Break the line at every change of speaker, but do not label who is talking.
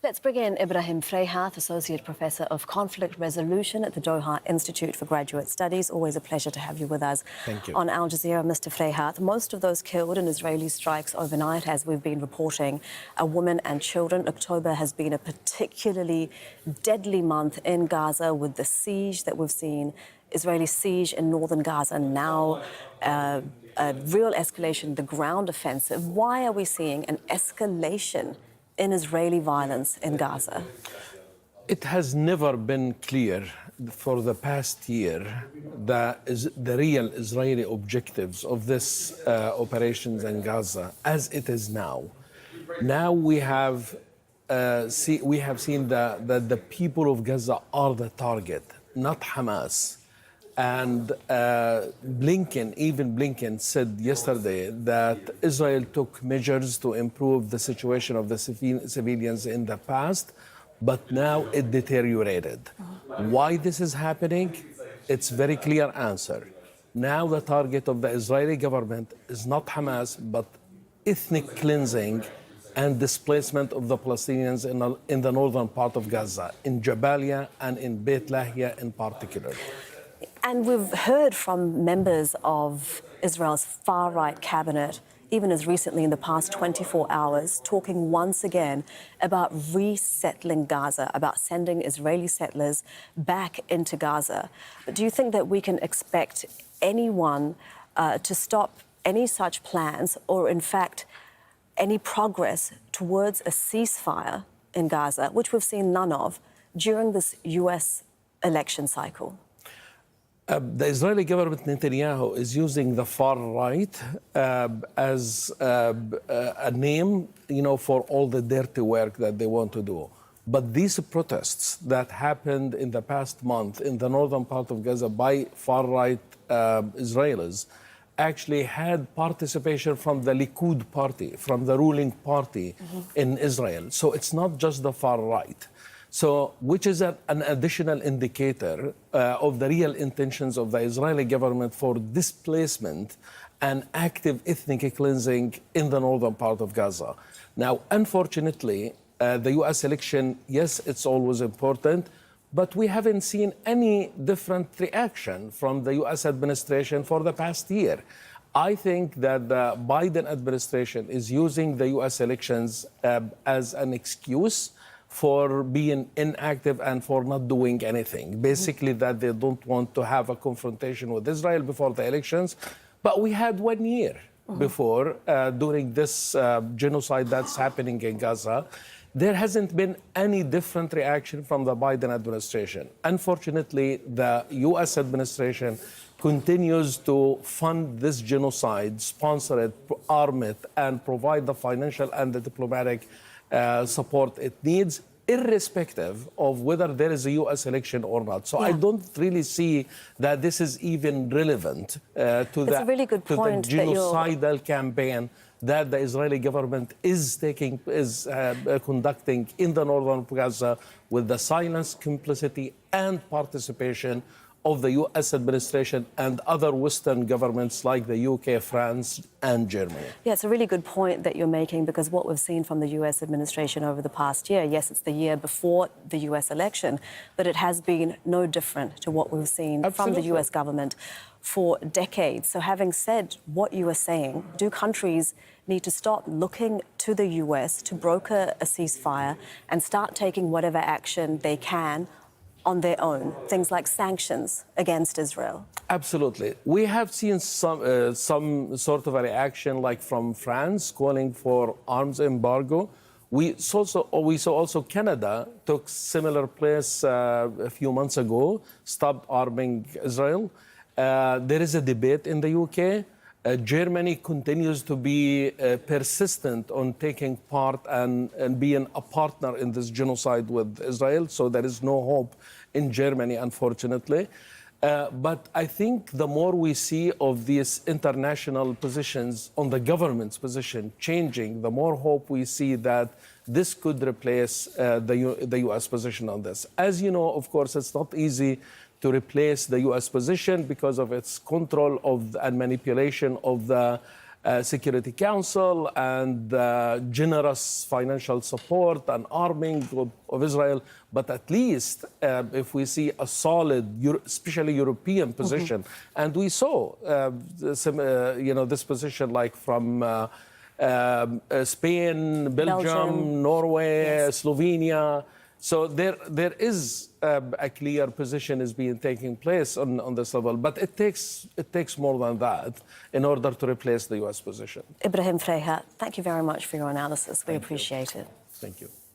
Let's bring in Ibrahim Freyhath, Associate Professor of Conflict Resolution at the Doha Institute for Graduate Studies. Always a pleasure to have you with us.
Thank you.
On Al Jazeera, Mr. Freyhath. Most of those killed in Israeli strikes overnight, as we've been reporting, are women and children. October has been a particularly deadly month in Gaza with the siege that we've seen, Israeli siege in Northern Gaza, now a real escalation, the ground offensive. Why are we seeing an escalation in Israeli violence in Gaza?
It has never been clear for the past year the real Israeli objectives of this operations in Gaza as it is now. Now we have seen that the people of Gaza are the target, not Hamas. And Blinken said yesterday that Israel took measures to improve the situation of the civilians in the past, but now it deteriorated. Why this is happening? It's very clear answer. Now the target of the Israeli government is not Hamas, but ethnic cleansing and displacement of the Palestinians in the northern part of Gaza, in Jabalia and in Beit Lahia in particular.
And we've heard from members of Israel's far-right cabinet, even as recently in the past 24 hours, talking once again about resettling Gaza, about sending Israeli settlers back into Gaza. But do you think that we can expect anyone to stop any such plans, or in fact, any progress towards a ceasefire in Gaza, which we've seen none of, during this U.S. election cycle?
The Israeli government, Netanyahu, is using the far right as a name, for all the dirty work that they want to do. But these protests that happened in the past month in the northern part of Gaza by far right Israelis actually had participation from the Likud party, from the ruling party in Israel. So it's not just the far right. So, which is an additional indicator of the real intentions of the Israeli government for displacement and active ethnic cleansing in the northern part of Gaza. Now, unfortunately, the U.S. election, yes, it's always important, but we haven't seen any different reaction from the U.S. administration for the past year. I think that the Biden administration is using the U.S. elections as an excuse for being inactive and for not doing anything. Basically, that they don't want to have a confrontation with Israel before the elections. But we had 1 year before, during this genocide that's happening in Gaza. There hasn't been any different reaction from the Biden administration. Unfortunately, the U.S. administration continues to fund this genocide, sponsor it, arm it, and provide the financial and the diplomatic support it needs, irrespective of whether there is a U.S. election or not. So I don't really see that this is even relevant to the genocidal campaign that the Israeli government is conducting in the northern Gaza with the silence, complicity, and participation of the U.S. administration and other Western governments like the UK, France, and Germany.
Yeah, it's a really good point that you're making, because what we've seen from the U.S. administration over the past year, yes, it's the year before the U.S. election, but it has been no different to what we've seen from the U.S. government for decades. So having said what you were saying, do countries need to stop looking to the U.S. to broker a ceasefire and start taking whatever action they can on their own, things like sanctions against Israel?
Absolutely. We have seen some sort of a reaction, like from France, calling for arms embargo. We saw also Canada took similar place a few months ago, stopped arming Israel. There is a debate in the UK. Germany continues to be persistent on taking part and being a partner in this genocide with Israel. So there is no hope in Germany, unfortunately. But I think the more we see of these international positions on the government's position changing, the more hope we see that this could replace the U.S. position on this. As you know, of course, it's not easy to replace the U.S. position because of its control of and manipulation of the Security Council and generous financial support and arming of Israel. But at least if we see a solid, especially European position, and we saw this position like from Spain, Belgium, Norway, Slovenia. So there is a clear position is being taking place on this level, but it takes more than that in order to replace the U.S. position.
Ibrahim Freyhat, thank you very much for your analysis. We appreciate it.
Thank you.